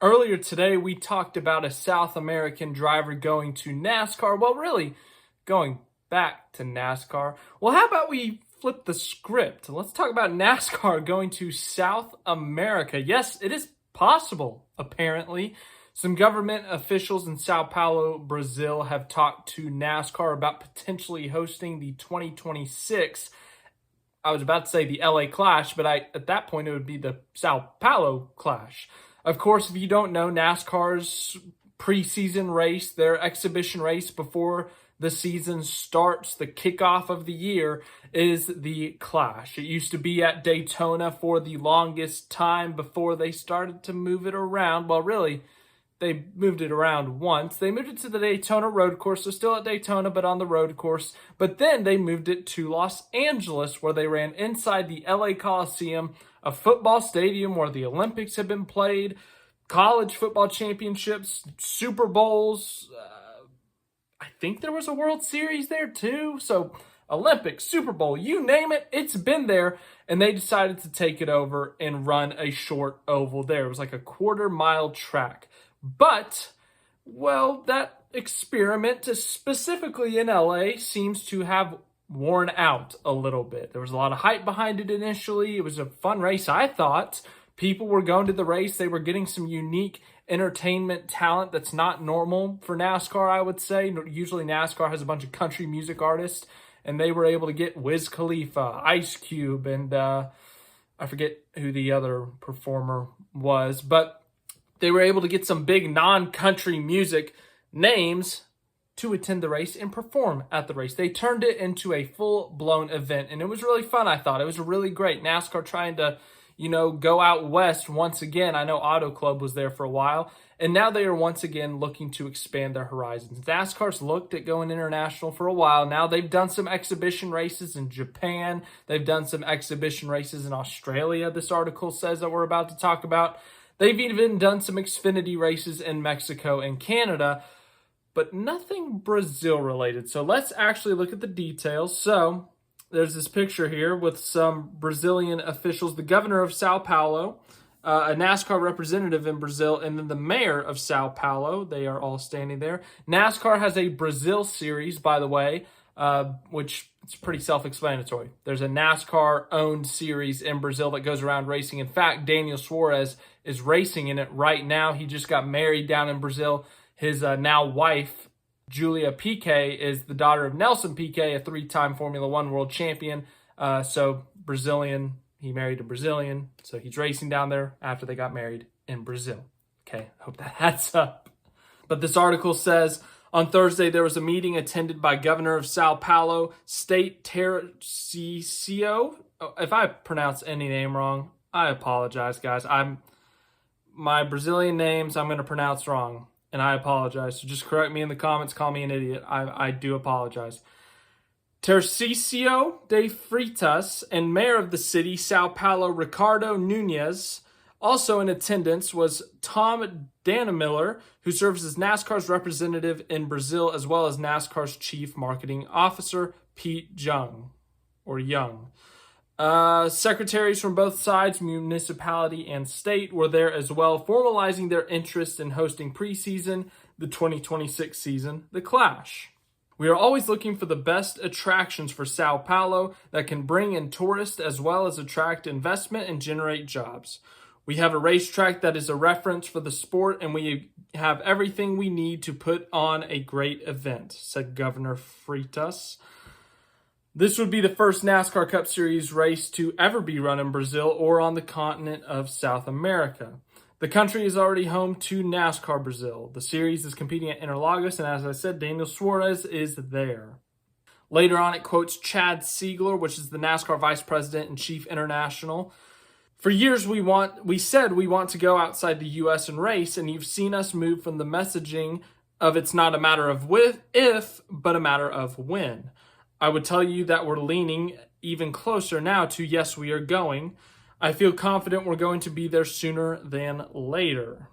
Earlier today, we talked about a South American driver going to NASCAR. Well, really, going back to NASCAR. Well, how about we flip the script? Let's talk about NASCAR going to South America. Yes, it is possible, apparently. Some government officials in São Paulo, Brazil, have talked to NASCAR about potentially hosting the 2026, I was about to say the LA Clash, but at that point it would be the São Paulo Clash. Of course, if you don't know, NASCAR's preseason race, their exhibition race before the season starts, the kickoff of the year, is the Clash. It used to be at Daytona for the longest time before they started to move it around. Well, really, they moved it around once. They moved it to the Daytona road course, so still at Daytona, but on the road course. But then they moved it to Los Angeles, where they ran inside the LA Coliseum, a football stadium where the Olympics have been played, college football championships, Super Bowls. I think there was a World Series there too. So Olympics, Super Bowl, you name it, it's been there. And they decided to take it over and run a short oval there. It was like a quarter-mile track. But, well, that experiment, specifically in LA, seems to have worn out a little bit. There was a lot of hype behind it initially. It was a fun race, I thought. People were going to the race. They were getting some unique entertainment talent that's not normal for NASCAR, I would say. Usually NASCAR has a bunch of country music artists, and they were able to get Wiz Khalifa, Ice Cube, and I forget who the other performer was, but they were able to get some big non-country music names to attend the race and perform at the race. They turned it into a full-blown event, and it was really fun, I thought. It was really great. NASCAR trying to, go out west once again. I know Auto Club was there for a while, and now they are once again looking to expand their horizons. NASCAR's looked at going international for a while now. They've done some exhibition races in Japan. They've done some exhibition races in Australia, this article says, that we're about to talk about. They've even done some Xfinity races in Mexico and Canada, but nothing Brazil related. So let's actually look at the details. So there's this picture here with some Brazilian officials, the governor of São Paulo, a NASCAR representative in Brazil, and then the mayor of São Paulo. They are all standing there. NASCAR has a Brazil series, by the way, which it's pretty self-explanatory. There's a NASCAR-owned series in Brazil that goes around racing. In fact, Daniel Suarez is racing in it right now. He just got married down in Brazil. His now wife, Julia Piquet, is the daughter of Nelson Piquet, a three-time Formula One world champion. So Brazilian, he married a Brazilian. So he's racing down there after they got married in Brazil. Okay, hope that adds up. But this article says, on Thursday, there was a meeting attended by Governor of São Paulo, State Tarcísio. If I pronounce any name wrong, I apologize, guys. My Brazilian names I'm going to pronounce wrong, and I apologize. So just correct me in the comments, call me an idiot. I do apologize. Tarcísio de Freitas and Mayor of the city, São Paulo, Ricardo Nunes. Also in attendance was Tom Dannemiller, who serves as NASCAR's representative in Brazil, as well as NASCAR's chief marketing officer, Pete Young. Secretaries from both sides, municipality and state, were there as well, formalizing their interest in hosting preseason, the 2026 season, the Clash. We are always looking for the best attractions for São Paulo that can bring in tourists as well as attract investment and generate jobs. We have a racetrack that is a reference for the sport, and we have everything we need to put on a great event, said Governor Freitas. This would be the first NASCAR Cup Series race to ever be run in Brazil or on the continent of South America. The country is already home to NASCAR Brazil. The series is competing at Interlagos, and as I said, Daniel Suarez is there. Later on, it quotes Chad Siegler, which is the NASCAR Vice President and Chief International. For years, we said we want to go outside the U.S. and race, and you've seen us move from the messaging of it's not a matter of if, but a matter of when. I would tell you that we're leaning even closer now to yes, we are going. I feel confident we're going to be there sooner than later.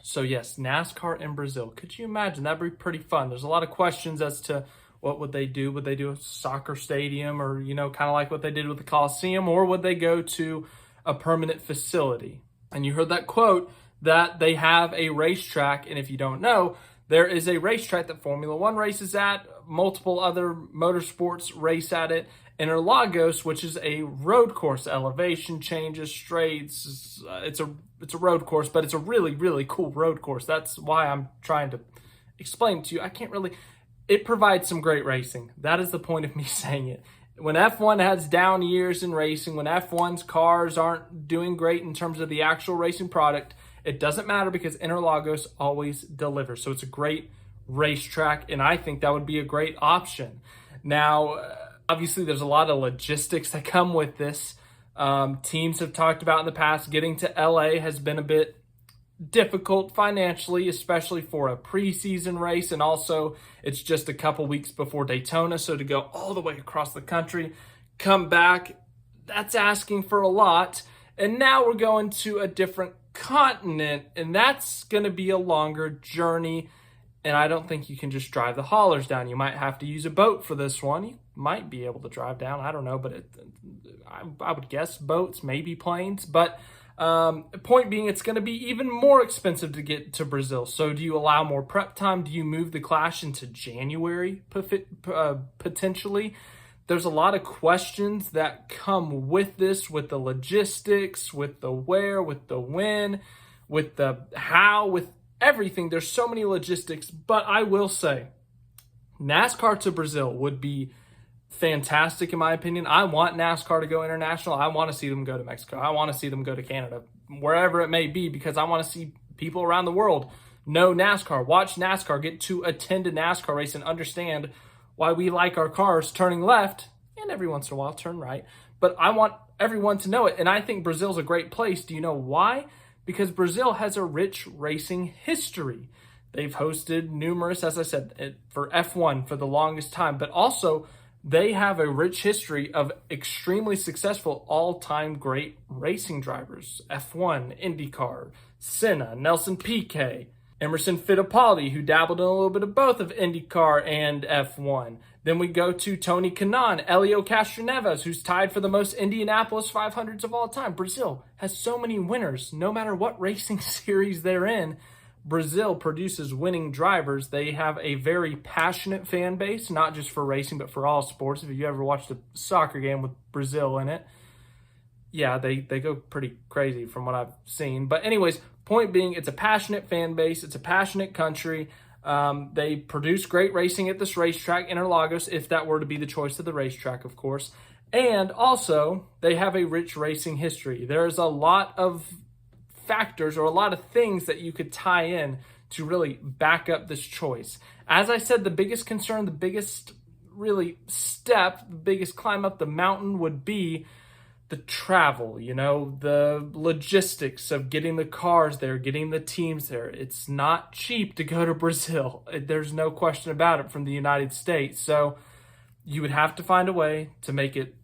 So yes, NASCAR in Brazil. Could you imagine? That'd be pretty fun. There's a lot of questions as to what would they do? Would they do a soccer stadium or, kind of like what they did with the Coliseum, or would they go to a permanent facility? And you heard that quote, that they have a racetrack. And if you don't know, there is a racetrack that Formula One races at, multiple other motorsports race at it. Interlagos, which is a road course, elevation changes, straights. It's a road course, but it's a really, really cool road course. That's why I'm trying to explain it to you. It provides some great racing. That is the point of me saying it. When F1 has down years in racing, when F1's cars aren't doing great in terms of the actual racing product, it doesn't matter because Interlagos always delivers. So it's a great racetrack, and I think that would be a great option. Now, obviously, there's a lot of logistics that come with this. Teams have talked about in the past, getting to LA has been a bit difficult financially, especially for a preseason race. And also, it's just a couple weeks before Daytona. So to go all the way across the country, come back, that's asking for a lot. And now we're going to a different continent, and that's going to be a longer journey. And I don't think you can just drive the haulers down. You might have to use a boat for this one. You might be able to drive down. I don't know, but I would guess boats, maybe planes. But point being, it's going to be even more expensive to get to Brazil. So do you allow more prep time? Do you move the Clash into January potentially? There's a lot of questions that come with this, with the logistics, with the where, with the when, with the how, with everything. There's so many logistics, but I will say NASCAR to Brazil would be fantastic in my opinion. I want NASCAR to go international. I want to see them go to Mexico. I want to see them go to Canada, wherever it may be, because I want to see people around the world know NASCAR, watch NASCAR, get to attend a NASCAR race and understand why we like our cars turning left and every once in a while turn right. But I want everyone to know it. And I think Brazil's a great place. Do you know why? Because Brazil has a rich racing history. They've hosted numerous, as I said, for F1 for the longest time, but also they have a rich history of extremely successful all-time great racing drivers. F1, IndyCar, Senna, Nelson Piquet, Emerson Fittipaldi, who dabbled in a little bit of both of IndyCar and F1. Then we go to Tony Kanaan, Helio Castroneves, who's tied for the most Indianapolis 500s of all time. Brazil has so many winners. No matter what racing series they're in, Brazil produces winning drivers. They have a very passionate fan base, not just for racing, but for all sports. If you ever watched a soccer game with Brazil in it, yeah, they go pretty crazy from what I've seen. But anyways, point being, it's a passionate fan base. It's a passionate country. They produce great racing at this racetrack, Interlagos, if that were to be the choice of the racetrack, of course. And also, they have a rich racing history. There's a lot of factors or a lot of things that you could tie in to really back up this choice. As I said, the biggest concern, the biggest really step, the biggest climb up the mountain would be the travel, the logistics of getting the cars there, getting the teams there. It's not cheap to go to Brazil. There's no question about it from the United States. So you would have to find a way to make it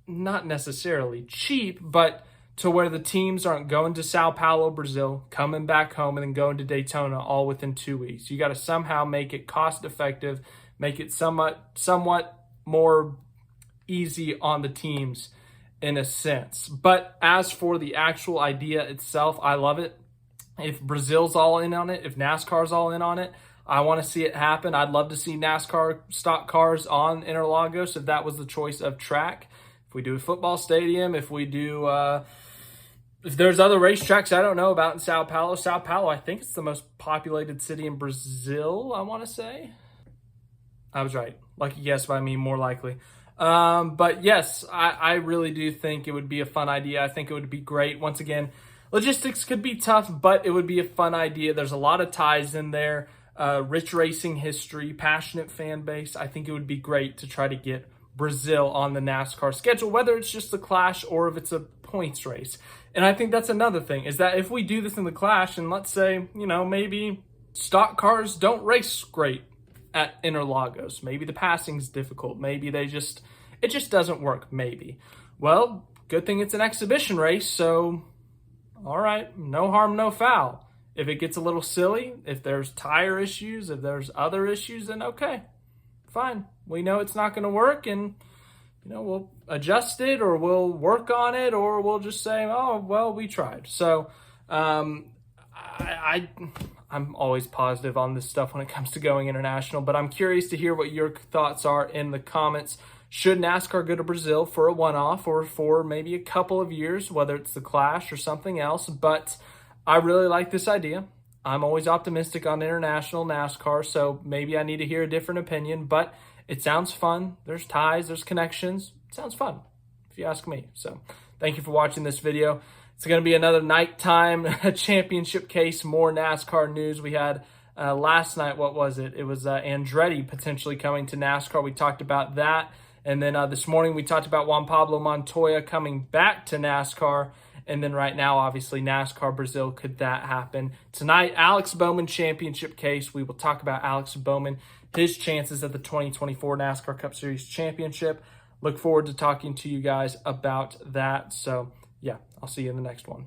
not necessarily cheap, but to where the teams aren't going to Sao Paulo, Brazil, coming back home, and then going to Daytona all within 2 weeks. You got to somehow make it cost effective, make it somewhat more easy on the teams in a sense. But as for the actual idea itself, I love it. If Brazil's all in on it, if NASCAR's all in on it, I want to see it happen. I'd love to see NASCAR stock cars on Interlagos if that was the choice of track. If we do a football stadium, if we do, if there's other racetracks I don't know about in Sao Paulo. Sao Paulo, I think it's the most populated city in Brazil, I want to say. I was right. Lucky guess by me, more likely. But yes, I really do think it would be a fun idea. I think it would be great. Once again, logistics could be tough, but it would be a fun idea. There's a lot of ties in there, rich racing history, passionate fan base. I think it would be great to try to get Brazil on the NASCAR schedule, whether it's just the Clash or if it's a points race. And I think that's another thing, is that if we do this in the Clash, and let's say, maybe stock cars don't race great at Interlagos. Maybe the passing's difficult. Maybe it just doesn't work, maybe. Well, good thing it's an exhibition race, so all right, no harm, no foul. If it gets a little silly, if there's tire issues, if there's other issues, then okay, fine. We know it's not going to work, and we'll adjust it, or we'll work on it, or we'll just say, oh, well, we tried. So I'm always positive on this stuff when it comes to going international, but I'm curious to hear what your thoughts are in the comments. Should NASCAR go to Brazil for a one-off or for maybe a couple of years, whether it's the Clash or something else? But I really like this idea. I'm always optimistic on international NASCAR, so maybe I need to hear a different opinion, but it sounds fun. There's ties, there's connections. It sounds fun, if you ask me. So thank you for watching this video. It's going to be another nighttime championship case, more NASCAR news. We had last night, what was it? It was Andretti potentially coming to NASCAR. We talked about that. And then this morning we talked about Juan Pablo Montoya coming back to NASCAR. And then right now, obviously, NASCAR Brazil, could that happen? Tonight, Alex Bowman championship case. We will talk about Alex Bowman, his chances at the 2024 NASCAR Cup Series championship. Look forward to talking to you guys about that. So, yeah, I'll see you in the next one.